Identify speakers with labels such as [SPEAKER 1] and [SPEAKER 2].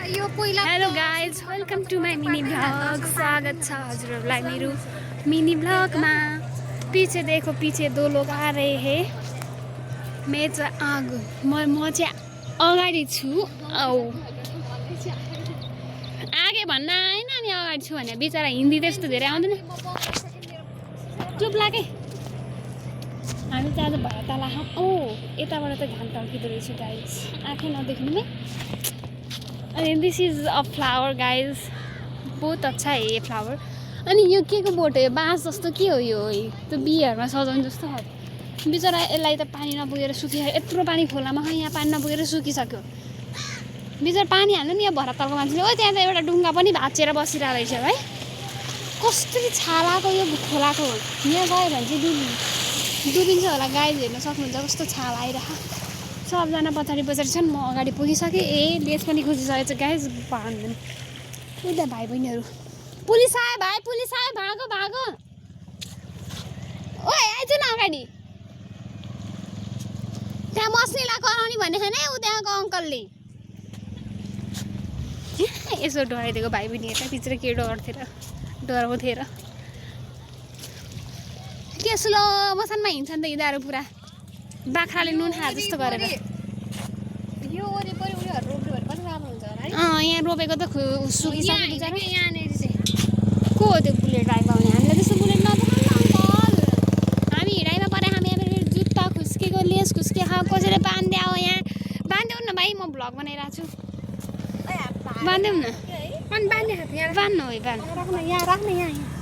[SPEAKER 1] Hello guys welcome to my mini blog. स्वागत छ हजुरहरूलाई मेरो मिनी ब्लॉग में। पीछे देखो, पीछे दो लोग आ रहे हैं। मैं म अगाडि छु। आगे भन्न आएन नि अगाडि छु भने। बिचरा हिन्दी त्यस्तो धेरै आउँदैन। चुप लागे। हामी चाहिँ आज भएर तल यताबाट त घाम टल्किँदो रहेछ गाइज। आँखै नदेख्नु नि। अनि this is a flower guys. बहुत अच्छा है ये फ्लावर। अनि यो के को बोट हो? यो बाँस जस्तो के हो यो? त्यो बिहेहरूमा सजाउनु जस्तो हो। बिचरा यसलाई त पानी नपुगेर सुकिसक्यो। यत्रो पानी खोलामा खै यहाँ पानी नपुगेर सुकिसक्यो। बिचरा पानी हाल्नु नि यहाँ भएर तलको मान्छेले। ओ त्यहाँ त एउटा डुङ्गा पनि भाँचेर बसिरहेको रहेछ है। कस्तो छालाको यो खोलाको। यहाँ गयो भने चाहिँ डुबिन्छ होला। गाइज हेर्न सक्नुहुन्छ कस्तो छाल आइरहेको। सबजना पछाडि छन्। म अगाडि पुगिसकेँ। लेस पनि खोजिसकेको छ गाइज। भाग्दैन उता भाइ बहिनीहरू। पुलिस आयो भाइ, पुलिस आयो, भागो भागो। ओए आइज न अगाडि। त्यहाँ मस्नीलाई कराउने भनेको नि उ त्यहाँको अङ्कलले। यसो डराइदिएको भाइ बहिनी। यता पिछे के डराउँथेर के स्लो मोसनमा हिँड्छन् त यिनीहरू पुरा। बाख्राले नुन खा जस्तो गरेर। यहाँ रोपेको त सुकिसक्यो बिचरा। को हो त्यो बुलेट ड्राइभ आउने? हामीलाई त्यस्तो बुलेट नदेखाउनु अङ्कल। हामी हिँडाइमा परे। हामी यहाँ जुत्ता खुस्केको, लेस खुस्केको, कसैले बाँधिदियो हो। यहाँ बाँधिदेऊ न भाइ, म भ्लग बनाइरहेको छु। बाँधिदेऊ न। अनि बाँध्नु है बाँध्नु। यहाँ राख्न यहाँ।